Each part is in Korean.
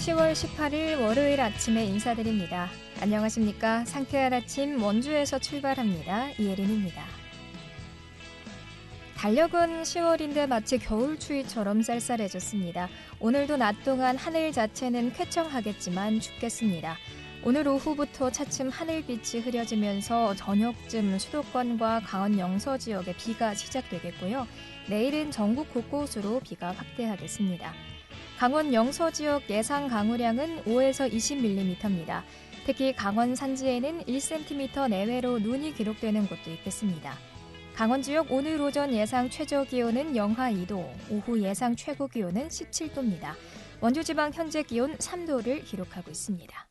10월 18일 월요일 아침에 인사드립니다. 안녕하십니까? 상쾌한 아침 원주에서 출발합니다. 이혜린입니다. 달력은 10월인데 마치 겨울 추위처럼 쌀쌀해졌습니다. 오늘도 낮 동안 하늘 자체는 쾌청하겠지만 춥겠습니다. 오늘 오후부터 차츰 하늘빛이 흐려지면서 저녁쯤 수도권과 강원 영서 지역에 비가 시작되겠고요. 내일은 전국 곳곳으로 비가 확대하겠습니다. 강원 영서 지역 예상 강우량은 5에서 20mm입니다. 특히 강원 산지에는 1cm 내외로 눈이 기록되는 곳도 있겠습니다. 강원 지역 오늘 오전 예상 최저기온은 영하 2도, 오후 예상 최고기온은 17도입니다. 원주지방 현재 기온 3도를 기록하고 있습니다.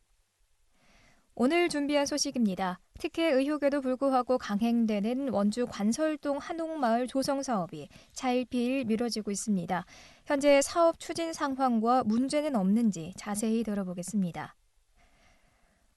오늘 준비한 소식입니다. 특혜 의혹에도 불구하고 강행되는 원주 관설동 한옥마을 조성 사업이 차일피일 미뤄지고 있습니다. 현재 사업 추진 상황과 문제는 없는지 자세히 들어보겠습니다.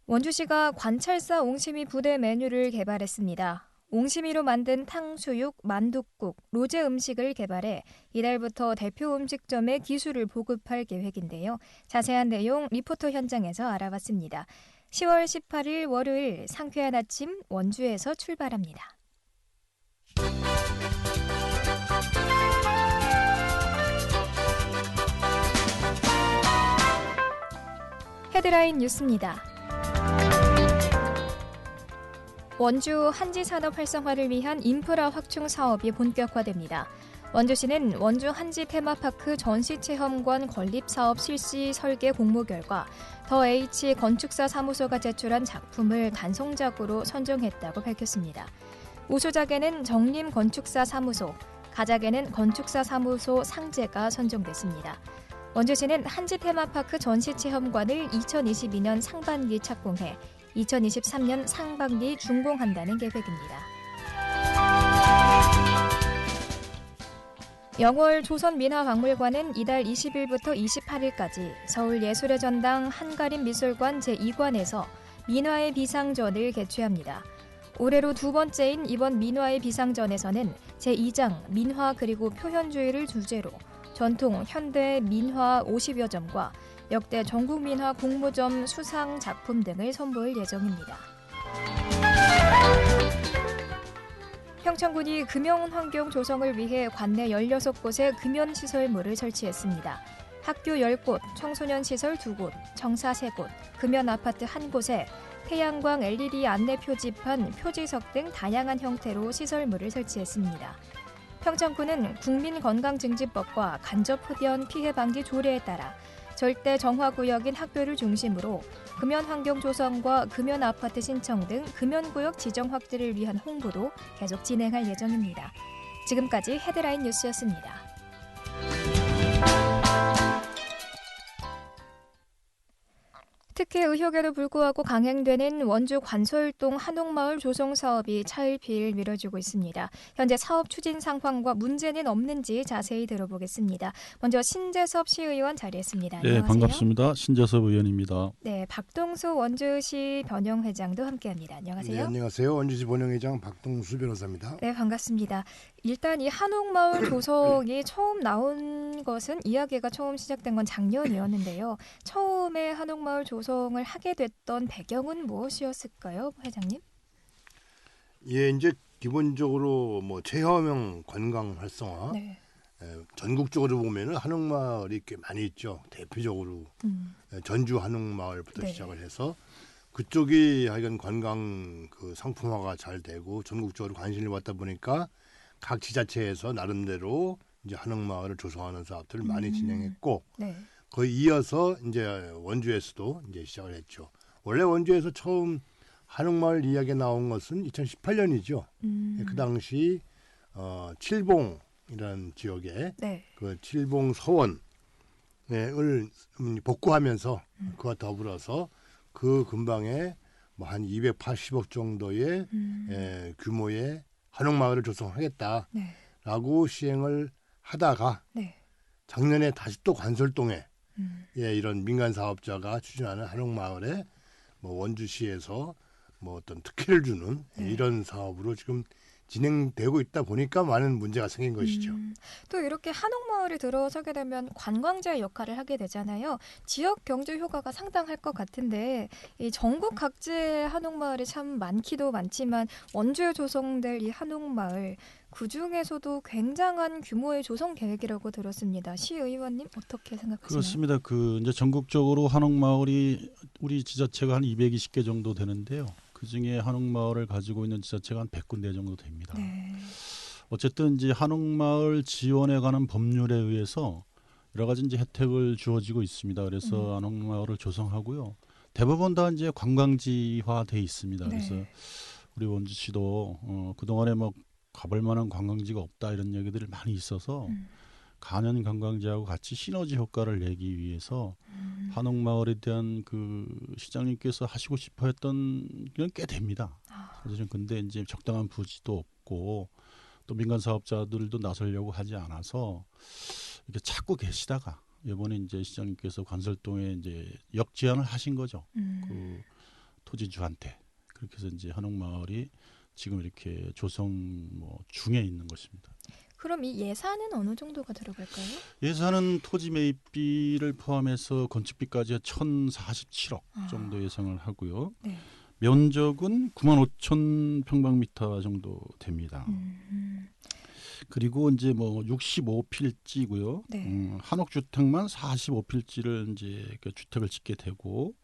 원주시가 관찰사 옹심이 부대 메뉴를 개발했습니다. 옹심이로 만든 탕수육, 만둣국, 로제 음식을 개발해 이달부터 대표 음식점에 기술을 보급할 계획인데요. 자세한 내용 리포터 현장에서 알아봤습니다. 10월 18일 월요일 상쾌한 아침 원주에서 출발합니다. 헤드라인 뉴스입니다. 원주 한지산업 활성화를 위한 인프라 확충 사업이 본격화됩니다. 원주시는 원주 한지 테마파크 전시체험관 건립사업 실시 설계 공모 결과 더 H 건축사 사무소가 제출한 작품을 단성작으로 선정했다고 밝혔습니다. 우수작에는 정림 건축사 사무소, 가작에는 건축사 사무소 상제가 선정됐습니다. 원주시는 한지 테마파크 전시체험관을 2022년 상반기 착공해 2023년 상반기 준공한다는 계획입니다. 영월 조선민화박물관은 이달 20일부터 28일까지 서울예술의 전당 한가림미술관 제2관에서 민화의 비상전을 개최합니다. 올해로 두 번째인 이번 민화의 비상전에서는 제2장 민화 그리고 표현주의를 주제로 전통, 현대 민화 50여 점과 역대 전국민화 공모전 수상 작품 등을 선보일 예정입니다. 평창군이 금연환경 조성을 위해 관내 16곳에 금연시설물을 설치했습니다. 학교 10곳, 청소년시설 2곳, 청사 3곳, 금연아파트 1곳에 태양광 LED 안내 표지판, 표지석 등 다양한 형태로 시설물을 설치했습니다. 평창군은 국민건강증진법과 간접흡연 피해 방지 조례에 따라 절대 정화구역인 학교를 중심으로 금연환경 조성과 금연아파트 신청 등 금연구역 지정 확대를 위한 홍보도 계속 진행할 예정입니다. 지금까지 헤드라인 뉴스였습니다. 특혜 의혹에도 불구하고 강행되는 원주 관설동 한옥마을 조성 사업이 차일피일 미뤄지고 있습니다. 현재 사업 추진 상황과 문제는 없는지 자세히 들어보겠습니다. 먼저 신재섭 시의원 자리했습니다. 안녕하세요. 네, 반갑습니다. 신재섭 의원입니다. 네, 박동수 원주시 변영회장도 함께합니다. 안녕하세요. 네, 안녕하세요. 원주시 변영회장 박동수 변호사입니다. 네, 반갑습니다. 일단 이 한옥마을 조성이 처음 나온 것은 이야기가 처음 시작된 건 작년이었는데요. 처음에 한옥마을 조성을 하게 됐던 배경은 무엇이었을까요, 회장님? 예, 이제 기본적으로 뭐 체험형 관광 활성화, 네. 전국적으로 보면은 한옥마을이 꽤 많이 있죠. 대표적으로 전주 한옥마을부터 네. 시작을 해서 그쪽이 하여간 관광 그 상품화가 잘 되고 전국적으로 관심을 받다 보니까 각 지자체에서 나름대로 이제 한옥마을을 조성하는 사업들을 많이 진행했고, 네. 거의 이어서 이제 원주에서도 이제 시작을 했죠. 원래 원주에서 처음 한옥마을 이야기 나온 것은 2018년이죠. 그 당시 칠봉이라는 지역에 네. 그 칠봉 서원을 복구하면서 그와 더불어서 그 근방에 뭐 한 280억 정도의 규모의 한옥마을을 조성하겠다라고 네. 시행을 하다가 네. 작년에 다시 또 관설동에 이런 민간 사업자가 추진하는 한옥마을에 뭐 원주시에서 뭐 어떤 특혜를 주는 이런 사업으로 지금 진행되고 있다 보니까 많은 문제가 생긴 것이죠. 또 이렇게 한옥마을에 들어서게 되면 관광지의 역할을 하게 되잖아요. 지역 경제 효과가 상당할 것 같은데 이 전국 각지의 한옥마을이 참 많기도 많지만 원주에 조성될 이 한옥마을 그중에서도 굉장한 규모의 조성 계획이라고 들었습니다. 시의원님 어떻게 생각하시나요? 그렇습니다. 이제 전국적으로 한옥마을이 우리 지자체가 한 220개 정도 되는데요. 그 중에 한옥마을을 가지고 있는 지자체가 한 100군데 정도 됩니다. 네. 어쨌든 이제 한옥마을 지원에 관한 법률에 의해서 여러 가지 이제 혜택을 주어지고 있습니다. 그래서 한옥마을을 조성하고요. 대부분 다 이제 관광지화돼 있습니다. 네. 그래서 우리 원주시도 그동안에 뭐 가볼 만한 관광지가 없다 이런 얘기들이 많이 있어서 간현 관광지하고 같이 시너지 효과를 내기 위해서 한옥마을에 대한 그 시장님께서 하시고 싶어했던 게 꽤 됩니다. 사실은 근데 이제 적당한 부지도 없고 또 민간 사업자들도 나서려고 하지 않아서 이렇게 찾고 계시다가 이번에 이제 시장님께서 관설동에 이제 역제안을 하신 거죠. 그 토지주한테 그렇게 해서 이제 한옥마을이 지금 이렇게 조성 중에 있는 것입니다. 그럼 이 예산은 어느 정도가 들어갈까요? 예산은 토지 매입비를 포함해서 건축비까지 1,047억 정도 예상을 하고요. 네. 면적은 9만 5천 평방미터 정도 됩니다. 그리고 이제 65필지고요. 네. 한옥주택만 45필지를 이제 그 주택을 짓게 되고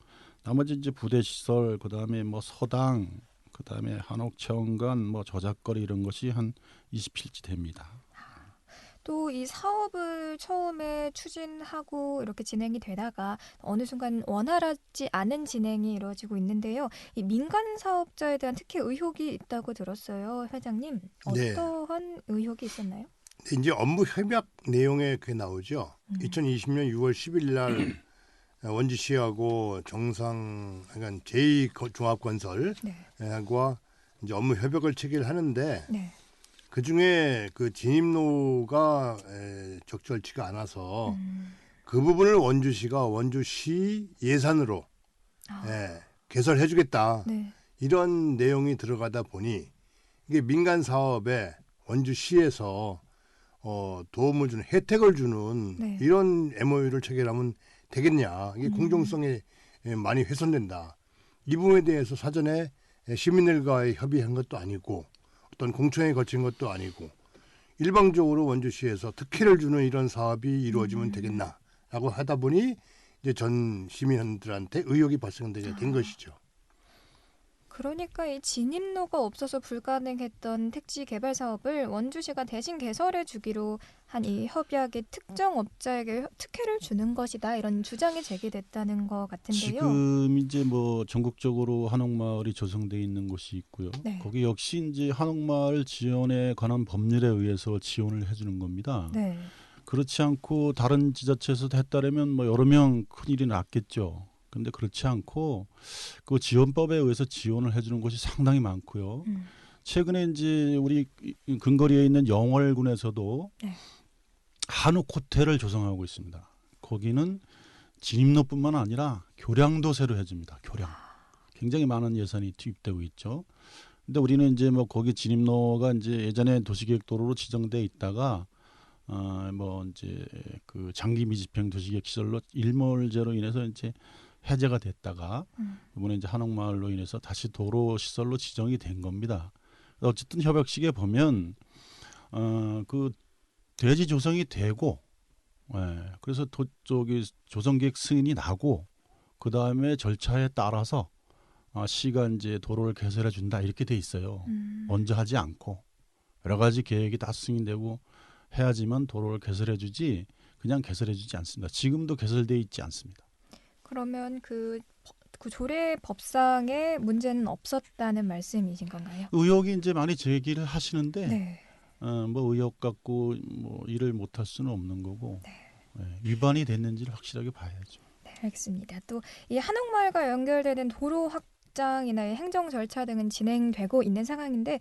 나머지 이제 부대 시설, 그다음에 서당, 그다음에 한옥체험관, 저작거리 이런 것이 한 20필지 됩니다. 또 이 사업을 처음에 추진하고 이렇게 진행이 되다가 어느 순간 원활하지 않은 진행이 이루어지고 있는데요. 이 민간 사업자에 대한 특히 의혹이 있다고 들었어요, 회장님. 네. 어떠한 의혹이 있었나요? 이제 업무 협약 내용에 그게 나오죠. 2020년 6월 10일 날 원주시하고 그러니까 제2종합건설과 네. 이제 업무 협약을 체결하는데 네. 그 중에 그 진입로가 적절치가 않아서 그 부분을 원주시 예산으로 개설해주겠다. 네. 이런 내용이 들어가다 보니 이게 민간 사업에 원주시에서 도움을 주는 혜택을 주는 네. 이런 MOU를 체결하면 되겠냐. 이게 공정성에 많이 훼손된다. 이 부분에 대해서 사전에 시민들과의 협의한 것도 아니고 어떤 공청회에 거친 것도 아니고 일방적으로 원주시에서 특혜를 주는 이런 사업이 이루어지면 되겠나라고 하다 보니 이제 전 시민들한테 의혹이 발생되게 된 것이죠. 그러니까 이 진입로가 없어서 불가능했던 택지 개발 사업을 원주시가 대신 개설해 주기로 한 이 협약의 특정 업자에게 특혜를 주는 것이다 이런 주장이 제기됐다는 것 같은데요. 지금 이제 전국적으로 한옥마을이 조성돼 있는 곳이 있고요. 네. 거기 역시 이제 한옥마을 지원에 관한 법률에 의해서 지원을 해주는 겁니다. 네. 그렇지 않고 다른 지자체에서도 했다라면 여러 명 큰일이 났겠죠. 근데 그렇지 않고 그 지원법에 의해서 지원을 해주는 곳이 상당히 많고요. 최근에 이제 우리 근거리에 있는 영월군에서도 네. 한옥 호텔을 조성하고 있습니다. 거기는 진입로뿐만 아니라 교량도 새로 해줍니다. 교량. 굉장히 많은 예산이 투입되고 있죠. 근데 우리는 이제 거기 진입로가 이제 예전에 도시계획도로로 지정돼 있다가 이제 그 장기 미집행 도시계획 시설로 일몰제로 인해서 이제 해제가 됐다가 이번에 이제 한옥마을로 인해서 다시 도로 시설로 지정이 된 겁니다. 어쨌든 협약식에 보면 그 대지 조성이 되고, 그래서 저기 조성계획 승인이 나고 그 다음에 절차에 따라서 시가 이제 도로를 개설해 준다 이렇게 돼 있어요. 먼저 하지 않고 여러 가지 계획이 다 승인되고 해야지만 도로를 개설해 주지 그냥 개설해 주지 않습니다. 지금도 개설돼 있지 않습니다. 그러면 그 조례 법상에 문제는 없었다는 말씀이신 건가요? 의혹이 이제 많이 제기를 하시는데 네. 의혹 갖고 일을 못할 수는 없는 거고 위반이 됐는지를 확실하게 봐야죠. 네, 알겠습니다. 또 이 한옥마을과 연결되는 도로 확장이나 행정 절차 등은 진행되고 있는 상황인데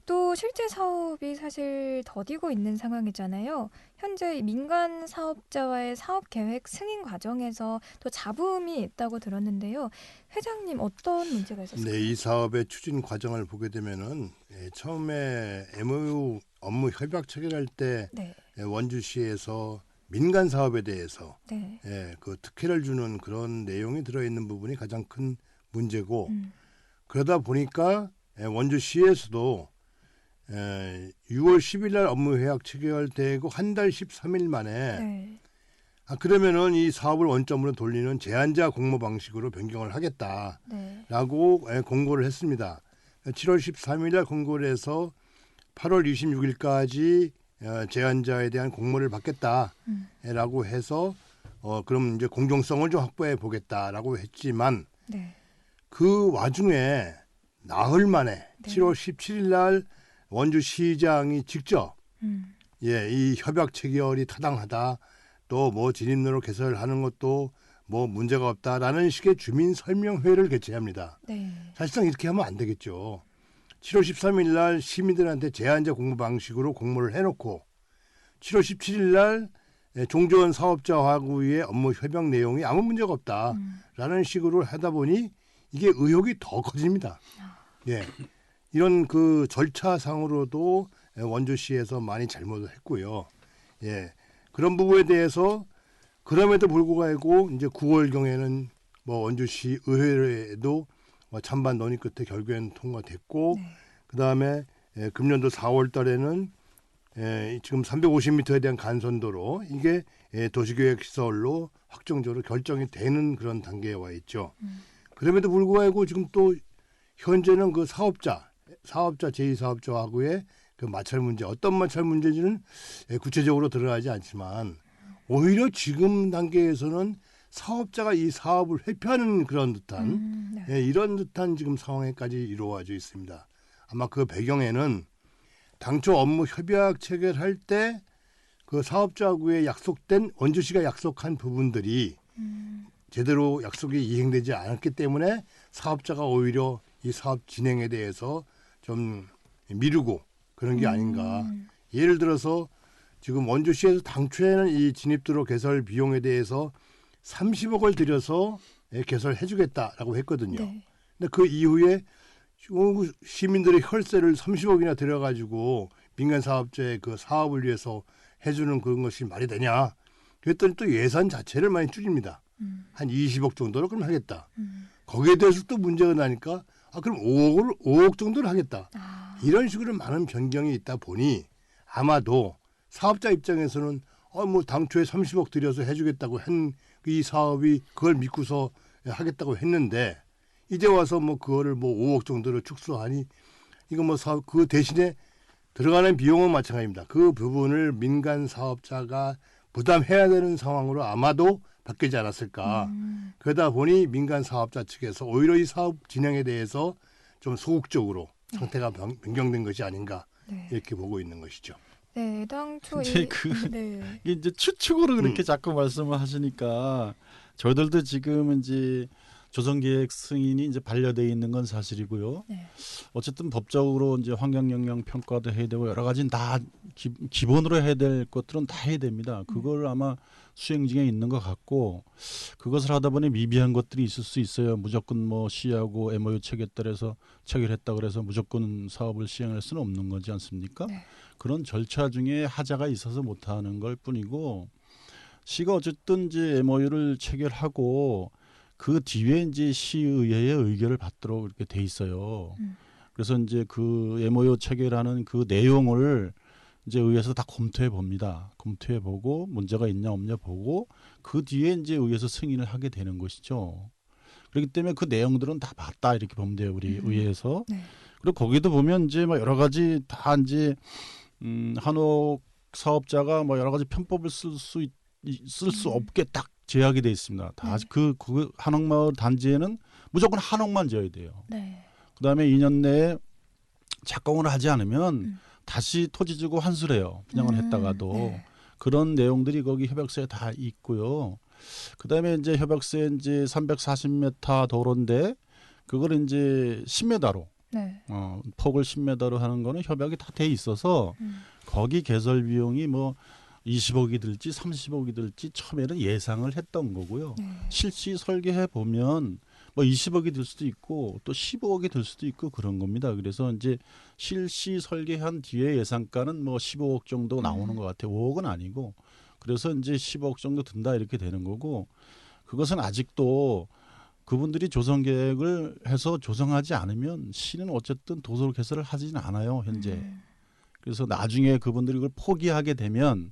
또 실제 사업이 사실 더디고 있는 상황이잖아요. 현재 민간 사업자와의 사업 계획 승인 과정에서 또 잡음이 있다고 들었는데요. 회장님 어떤 문제가 있었을까요? 네, 이 사업의 추진 과정을 보게 되면은 처음에 MOU 업무 협약 체결할 때 네. 원주시에서 민간 사업에 대해서 네. 그 특혜를 주는 그런 내용이 들어있는 부분이 가장 큰 문제고 그러다 보니까 원주시에서도 6월 10일 날 업무 협약 체결되고 한 달 13일 만에 네. 그러면은 이 사업을 원점으로 돌리는 제한자 공모 방식으로 변경을 하겠다라고 네. 공고를 했습니다. 7월 13일 날 공고를 해서 8월 26일까지 제한자에 대한 공모를 받겠다라고 해서 그럼 이제 공정성을 좀 확보해 보겠다라고 했지만 네. 그 와중에 나흘 만에 네. 7월 17일 날 원주시장이 직접 이 협약 체결이 타당하다. 또 뭐 진입로를 개설하는 것도 뭐 문제가 없다라는 식의 주민 설명회를 개최합니다. 네. 사실상 이렇게 하면 안 되겠죠. 7월 13일 날 시민들한테 제한자 공모 방식으로 공모를 해놓고 7월 17일 날 종전 사업자하고의 업무 협약 내용이 아무 문제가 없다라는 식으로 하다 보니 이게 의혹이 더 커집니다. 예, 이런 그 절차상으로도 원주시에서 많이 잘못을 했고요. 예, 그런 부분에 대해서 그럼에도 불구하고 이제 9월경에는 뭐 원주시 의회에도 찬반 논의 끝에 결국에는 통과됐고 네. 그다음에 금년도 4월달에는 지금 350m에 대한 간선도로 이게 도시계획시설로 확정적으로 결정이 되는 그런 단계에 와 있죠. 그럼에도 불구하고 지금 또 현재는 그 사업자 제2사업자하고의 그 마찰 문제 어떤 마찰 문제인지는 구체적으로 드러나지 않지만 오히려 지금 단계에서는 사업자가 이 사업을 회피하는 그런 듯한 네. 이런 듯한 지금 상황에까지 이루어져 있습니다. 아마 그 배경에는 당초 업무 협약 체결할 때 그 사업자하고의 약속된 원주시가 약속한 부분들이 제대로 약속이 이행되지 않았기 때문에 사업자가 오히려 이 사업 진행에 대해서 좀 미루고 그런 게 아닌가. 예를 들어서 지금 원주시에서 당초에는 이 진입도로 개설 비용에 대해서 30억을 들여서 개설해 주겠다라고 했거든요. 네. 근데 그 이후에 시민들의 혈세를 30억이나 들여가지고 민간 사업자의 그 사업을 위해서 해주는 그런 것이 말이 되냐. 그랬더니 또 예산 자체를 많이 줄입니다. 한 20억 정도로 그럼 하겠다. 거기에 대해서 또 문제가 나니까 그럼 5억 정도를 하겠다. 이런 식으로 많은 변경이 있다 보니 아마도 사업자 입장에서는 뭐 당초에 30억 들여서 해주겠다고 한 이 사업이 그걸 믿고서 하겠다고 했는데 이제 와서 뭐 그거를 뭐 5억 정도로 축소하니 이거 뭐 사업 그 대신에 들어가는 비용은 마찬가지입니다. 그 부분을 민간 사업자가 부담해야 되는 상황으로 아마도 바뀌지 않았을까. 그러다 보니 민간 사업자 측에서 오히려 이 사업 진행에 대해서 좀 소극적으로 상태가 변경된 것이 아닌가 네. 이렇게 보고 있는 것이죠. 네, 당초 이제 네. 이게 이제 추측으로 그렇게 자꾸 말씀을 하시니까 저희들도 지금 이제 조성계획 승인이 이제 반려돼 있는 건 사실이고요. 네. 어쨌든 법적으로 이제 환경 영향 평가도 해야 되고 여러 가지 다 기본으로 해야 될 것들은 다 해야 됩니다. 그걸 아마 수행 중에 있는 것 같고 그것을 하다 보니 미비한 것들이 있을 수 있어요. 무조건 뭐 시하고 MOU 체계에 따라서 체결했다 그래서 무조건 사업을 시행할 수는 없는 거지 않습니까? 네. 그런 절차 중에 하자가 있어서 못하는 걸 뿐이고 시가 어쨌든 이제 MOU를 체결하고 그 뒤에 이제 시의회의 의결을 받도록 이렇게 돼 있어요. 그래서 이제 그 MOU 체결하는 그 내용을 이제 의회에서 다 검토해 봅니다. 검토해 보고 문제가 있냐 없냐 보고 그 뒤에 이제 의회에서 승인을 하게 되는 것이죠. 그렇기 때문에 그 내용들은 다 봤다 이렇게 보면 돼요. 우리 의회에서. 네. 그리고 거기도 보면 이제 막 여러 가지 다 이제 한옥 사업자가 뭐 여러 가지 편법을 쓸 수 없게 딱 제약이 돼 있습니다. 다 그 한옥마을 단지에는 무조건 한옥만 지어야 돼요. 네. 그다음에 2년 내에 착공을 하지 않으면 다시 토지 주고 환수해요. 분양을 했다가도 네. 그런 내용들이 거기 협약서에 다 있고요. 그다음에 이제 협약서에 이제 340m 도로인데 그걸 이제 10m로 네. 폭을 10m로 하는 거는 협약이 다 돼 있어서 거기 개설 비용이 뭐 20억이 들지 30억이 들지 처음에는 예상을 했던 거고요. 네. 실시 설계해 보면 뭐 20억이 들 수도 있고 또 15억이 들 수도 있고 그런 겁니다. 그래서 이제 실시 설계한 뒤에 예상가는 뭐 15억 정도 나오는 것 같아요. 5억은 아니고. 그래서 이제 15억 정도 든다 이렇게 되는 거고 그것은 아직도 그분들이 조성 계획을 해서 조성하지 않으면 시는 어쨌든 도로 개설을 하지는 않아요, 현재. 그래서 나중에 그분들이 그걸 포기하게 되면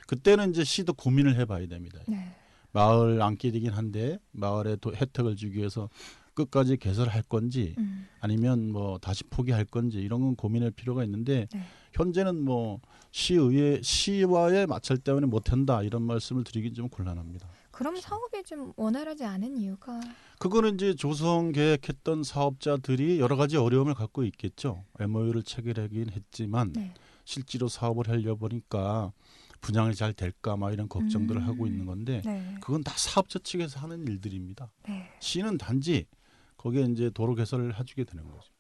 그때는 이제 시도 고민을 해봐야 됩니다. 네. 마을 안길이긴 한데 마을에 혜택을 주기 위해서 끝까지 개설할 건지 아니면 뭐 다시 포기할 건지 이런 건 고민할 필요가 있는데 네. 현재는 뭐 시와의 마찰 때문에 못한다 이런 말씀을 드리긴 좀 곤란합니다. 그럼 사업이 좀 원활하지 않은 이유가 그거는 이제 조성 계획했던 사업자들이 여러 가지 어려움을 갖고 있겠죠. MOU를 체결하긴 했지만 네. 실제로 사업을 하려 보니까 분양이 잘 될까 막 이런 걱정들을 하고 있는 건데 네. 그건 다 사업자 측에서 하는 일들입니다. 네. 시는 단지 거기에 이제 도로 개설을 해주게 되는 거죠.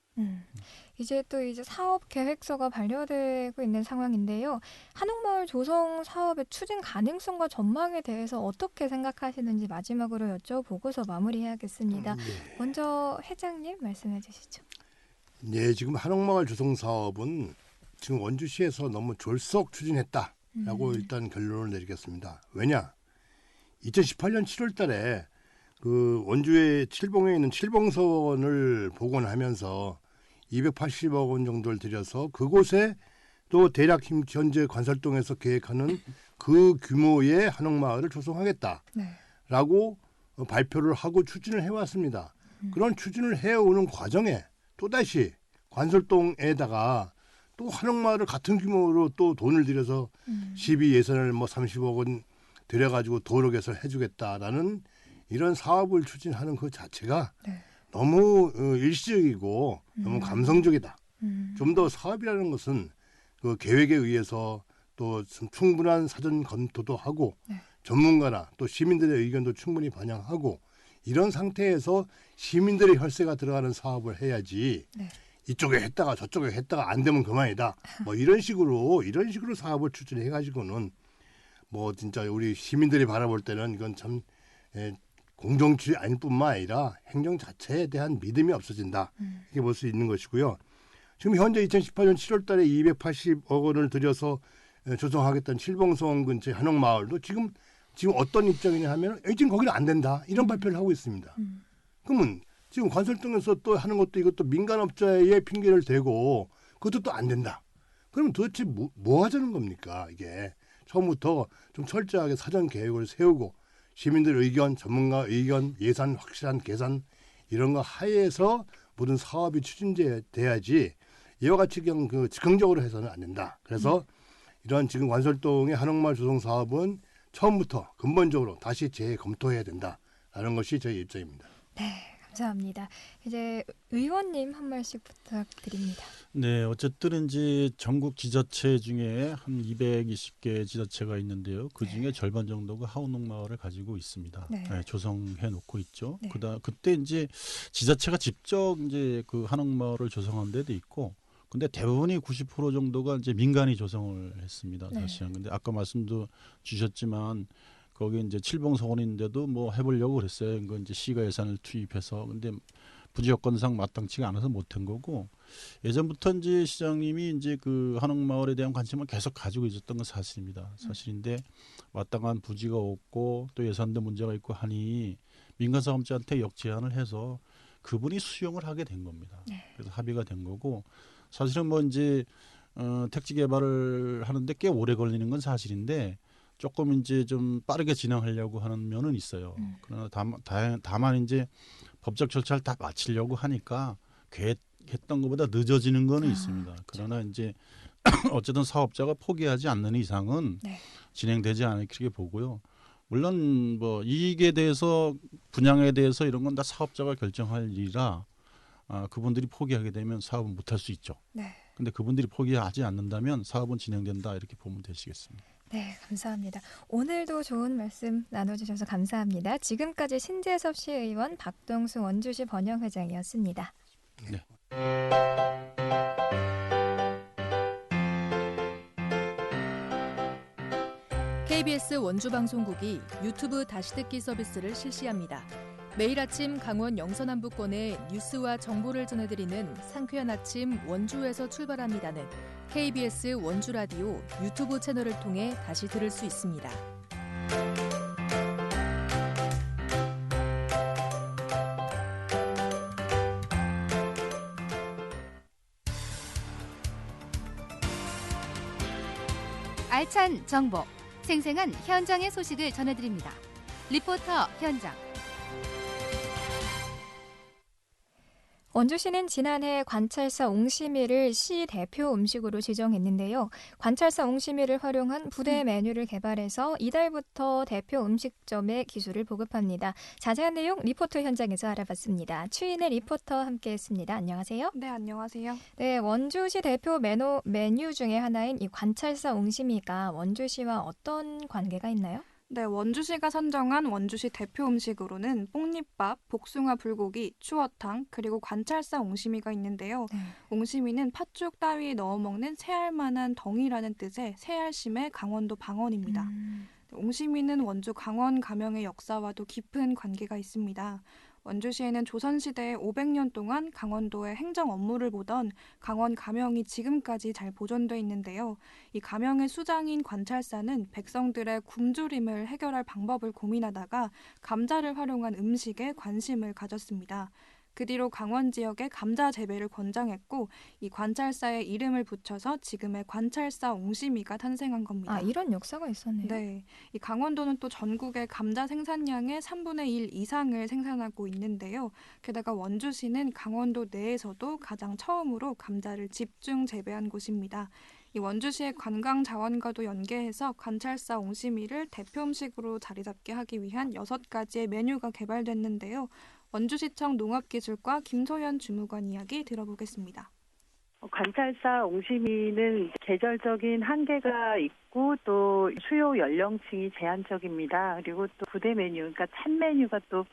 이제 사업 계획서가 반려되고 있는 상황인데요. 한옥마을 조성 사업의 추진 가능성과 전망에 대해서 어떻게 생각하시는지 마지막으로 여쭤보고서 마무리해야겠습니다. 네. 먼저 회장님 말씀해 주시죠. 네, 지금 한옥마을 조성 사업은 지금 원주시에서 너무 졸속 추진했다라고 일단 결론을 내리겠습니다. 왜냐? 2018년 7월달에 그 원주의 칠봉에 있는 칠봉서원을 복원하면서 280억 원 정도를 들여서 그곳에 또 대략 현재 관설동에서 계획하는 그 규모의 한옥마을을 조성하겠다라고 네. 발표를 하고 추진을 해왔습니다. 그런 추진을 해오는 과정에 또다시 관설동에다가 또 한옥마을을 같은 규모로 또 돈을 들여서 시비 예산을 뭐 30억 원 들여가지고 도로 개설 해주겠다라는 이런 사업을 추진하는 그 자체가 네. 너무 일시적이고 너무 감성적이다. 좀 더 사업이라는 것은 그 계획에 의해서 또 충분한 사전 검토도 하고 네. 전문가나 또 시민들의 의견도 충분히 반영하고 이런 상태에서 시민들의 혈세가 들어가는 사업을 해야지 네. 이쪽에 했다가 저쪽에 했다가 안 되면 그만이다. 뭐 이런 식으로 사업을 추진해 가지고는 뭐 진짜 우리 시민들이 바라볼 때는 이건 참 공정치 아닐 뿐만 아니라 행정 자체에 대한 믿음이 없어진다. 이렇게 볼 수 있는 것이고요. 지금 현재 2018년 7월 달에 280억 원을 들여서 조성하겠다는 칠봉서원 근처의 한옥마을도 지금 어떤 입장이냐 하면 지금 거기는 안 된다. 이런 발표를 하고 있습니다. 그러면 지금 관설동에서 또 하는 것도 이것도 민간업자의 핑계를 대고 그것도 또 안 된다. 그러면 도대체 뭐 하자는 겁니까? 이게 처음부터 좀 철저하게 사전 계획을 세우고 시민들 의견, 전문가 의견, 예산 확실한 계산 이런 거 하에서 모든 사업이 추진돼야지 이와 같이 그냥 즉흥적으로 해서는 안 된다. 그래서 이런 지금 관설동의 한옥마을 조성 사업은 처음부터 근본적으로 다시 재검토해야 된다라는 것이 저희 입장입니다. 네, 감사합니다. 이제 의원님 한 말씩 부탁드립니다. 네, 어쨌든 이제 전국 지자체 중에 한 220개 지자체가 있는데요. 그 중에 절반 정도가 한옥마을을 가지고 있습니다. 네. 네, 조성해 놓고 있죠. 네. 그때 이제 지자체가 직접 이제 그 한옥마을을 조성한 데도 있고, 근데 대부분이 90% 정도가 이제 민간이 조성을 했습니다. 사실은. 근데 아까 말씀도 주셨지만 거기 이제 칠봉서원인데도 뭐 해보려고 그랬어요. 이거 이제 시가 예산을 투입해서. 근데 부지여건상 마땅치가 않아서 못한 거고 예전부터 이제 시장님이 이제 그 한옥마을에 대한 관심을 계속 가지고 있었던 건 사실입니다. 사실인데 마땅한 부지가 없고 또 예산도 문제가 있고 하니 민간 사업자한테 역제안을 해서 그분이 수용을 하게 된 겁니다. 그래서 합의가 된 거고 사실은 뭐 이제 택지 개발을 하는데 꽤 오래 걸리는 건 사실인데 조금 이제 좀 빠르게 진행하려고 하는 면은 있어요. 그러나 다만 이제 법적 절차를 다 마치려고 하니까 계획했던 것보다 늦어지는 거는 있습니다. 그러나 이제 어쨌든 사업자가 포기하지 않는 이상은 진행되지 않게 보고요. 물론 뭐 이익에 대해서 분양에 대해서 이런 건 다 사업자가 결정할 일이라 그분들이 포기하게 되면 사업은 못할 수 있죠. 근데 그분들이 포기하지 않는다면 사업은 진행된다 이렇게 보면 되시겠습니다. 네, 감사합니다. 오늘도 좋은 말씀 나눠주셔서 감사합니다. 지금까지 신재섭 시의원, 박동수 원주시 번영회장이었습니다. 네. KBS 원주방송국이 유튜브 다시 듣기 서비스를 실시합니다. 매일 아침 강원 영서남부권의 뉴스와 정보를 전해드리는 상쾌한 아침 원주에서 출발합니다는 KBS 원주라디오 유튜브 채널을 통해 다시 들을 수 있습니다. 알찬 정보, 생생한 현장의 소식을 전해드립니다. 리포터 현장. 원주시는 지난해 관찰사 옹심이를 시 대표 음식으로 지정했는데요. 관찰사 옹심이를 활용한 부대 메뉴를 개발해서 이달부터 대표 음식점에 기술을 보급합니다. 자세한 내용 리포터 현장에서 알아봤습니다. 추인의 리포터 함께했습니다. 안녕하세요. 네, 안녕하세요. 네, 원주시 대표 메뉴 중에 하나인 이 관찰사 옹심이가 원주시와 어떤 관계가 있나요? 네, 원주시가 선정한 원주시 대표 음식으로는 뽕잎밥, 복숭아 불고기, 추어탕, 그리고 관찰사 옹심이가 있는데요. 옹심이는 팥죽 따위에 넣어 먹는 새알만한 덩이라는 뜻의 새알심의 강원도 방언입니다. 옹심이는 원주 강원 가명의 역사와도 깊은 관계가 있습니다. 원주시에는 조선시대에 500년 동안 강원도의 행정 업무를 보던 강원 가명이 지금까지 잘 보존돼 있는데요. 이 가명의 수장인 관찰사는 백성들의 굶주림을 해결할 방법을 고민하다가 감자를 활용한 음식에 관심을 가졌습니다. 그 뒤로 강원 지역의 감자 재배를 권장했고 이 관찰사의 이름을 붙여서 지금의 관찰사 옹심이가 탄생한 겁니다. 아, 이런 역사가 있었네요. 네, 이 강원도는 또 전국의 감자 생산량의 3분의 1 이상을 생산하고 있는데요. 게다가 원주시는 강원도 내에서도 가장 처음으로 감자를 집중 재배한 곳입니다. 이 원주시의 관광 자원과도 연계해서 관찰사 옹심이를 대표 음식으로 자리 잡게 하기 위한 6가지의 메뉴가 개발됐는데요. 원주시청 농업기술과 김소연 주무관 이야기 들어보겠습니다. 관찰사 옹심이는 계절적인 한계가 있고 또 수요 연령층이 제한적입니다. 그리고 또 부대 메뉴, 그러니까 찬 메뉴가 또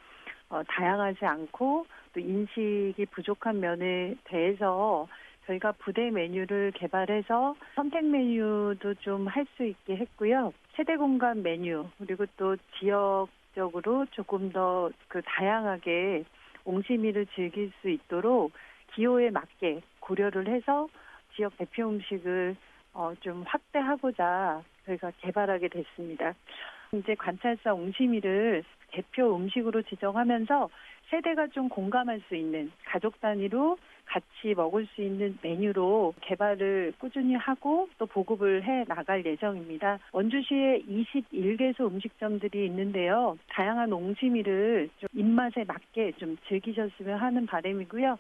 다양하지 않고 또 인식이 부족한 면에 대해서 저희가 부대 메뉴를 개발해서 선택 메뉴도 좀 할 수 있게 했고요. 세대 공간 메뉴 그리고 또 지역적으로 조금 더 다양하게 옹심이를 즐길 수 있도록 기호에 맞게 고려를 해서 지역 대표 음식을 좀 확대하고자 저희가 개발하게 됐습니다. 이제 관찰사 옹심이를 대표 음식으로 지정하면서 세대가 좀 공감할 수 있는 가족 단위로 같이 먹을 수 있는 메뉴로 개발을 꾸준히 하고 또 보급을 해 나갈 예정입니다. 원주시에 21개소 음식점들이 있는데요. 다양한 옹심이를 좀 입맛에 맞게 좀 즐기셨으면 하는 바람이고요.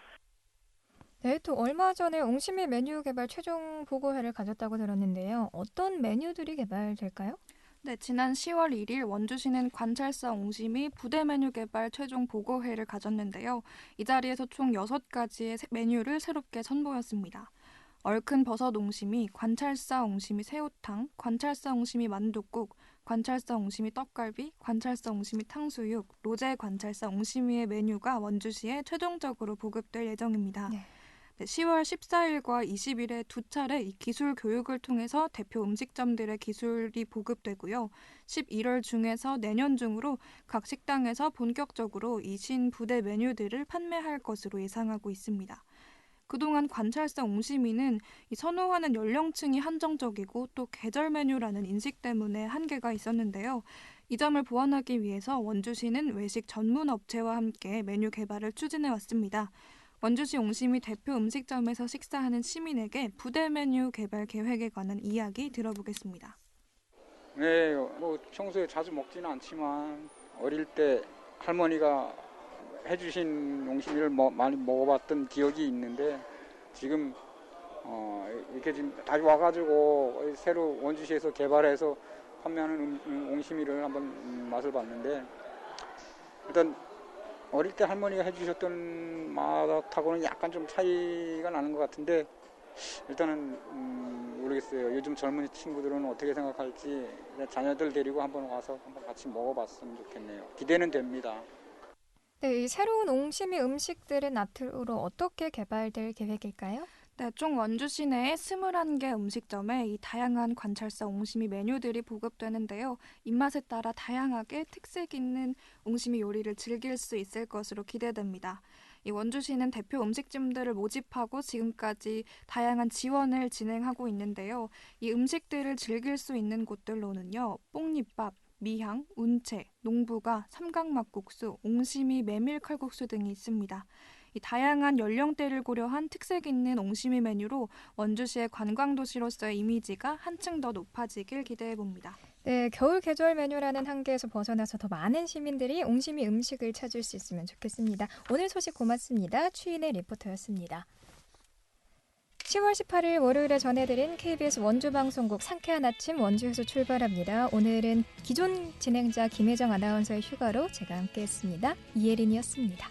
네, 또 얼마 전에 옹심이 메뉴 개발 최종 보고회를 가졌다고 들었는데요. 어떤 메뉴들이 개발될까요? 네, 지난 10월 1일 원주시는 관찰사 옹심이 부대 메뉴 개발 최종 보고회를 가졌는데요. 이 자리에서 총 6가지의 메뉴를 새롭게 선보였습니다. 얼큰 버섯 옹심이, 관찰사 옹심이 새우탕, 관찰사 옹심이 만둣국, 관찰사 옹심이 떡갈비, 관찰사 옹심이 탕수육, 로제 관찰사 옹심이의 메뉴가 원주시에 최종적으로 보급될 예정입니다. 네. 10월 14일과 20일에 2차례 이 기술 교육을 통해서 대표 음식점들의 기술이 보급되고요. 11월 중에서 내년 중으로 각 식당에서 본격적으로 이 신부대 메뉴들을 판매할 것으로 예상하고 있습니다. 그동안 관찰사 옹심이는 이 선호하는 연령층이 한정적이고 또 계절 메뉴라는 인식 때문에 한계가 있었는데요. 이 점을 보완하기 위해서 원주시는 외식 전문 업체와 함께 메뉴 개발을 추진해 왔습니다. 원주시 옹심이 대표 음식점에서 식사하는 시민에게 부대 메뉴 개발 계획에 관한 이야기 들어보겠습니다. 네, 평소에 자주 먹지는 않지만 어릴 때 할머니가 해주신 옹심이를 많이 먹어봤던 기억이 있는데 지금 이렇게 지금 다시 와가지고 새로 원주시에서 개발해서 판매하는 옹심이를 한번 맛을 봤는데 일단 어릴 때 할머니가 해주셨던 맛하고는 약간 좀 차이가 나는 것 같은데 일단은 모르겠어요. 요즘 젊은 친구들은 어떻게 생각할지 자녀들 데리고 한번 와서 한번 같이 먹어봤으면 좋겠네요. 기대는 됩니다. 네, 이 새로운 옹심이 음식들은 앞으로 어떻게 개발될 계획일까요? 네, 총 원주 시내에 21개 음식점에 이 다양한 관찰사 옹심이 메뉴들이 보급되는데요. 입맛에 따라 다양하게 특색 있는 옹심이 요리를 즐길 수 있을 것으로 기대됩니다. 이 원주시는 대표 음식점들을 모집하고 지금까지 다양한 지원을 진행하고 있는데요. 이 음식들을 즐길 수 있는 곳들로는요. 뽕잎밥, 미향, 운채, 농부가, 삼각막국수, 옹심이 메밀칼국수 등이 있습니다. 이 다양한 연령대를 고려한 특색 있는 옹심이 메뉴로 원주시의 관광도시로서의 이미지가 한층 더 높아지길 기대해봅니다. 네, 겨울 계절 메뉴라는 한계에서 벗어나서 더 많은 시민들이 옹심이 음식을 찾을 수 있으면 좋겠습니다. 오늘 소식 고맙습니다. 추인의 리포터였습니다. 10월 18일 월요일에 전해드린 KBS 원주방송국 상쾌한 아침 원주에서 출발합니다. 오늘은 기존 진행자 김혜정 아나운서의 휴가로 제가 함께했습니다. 이예린이었습니다.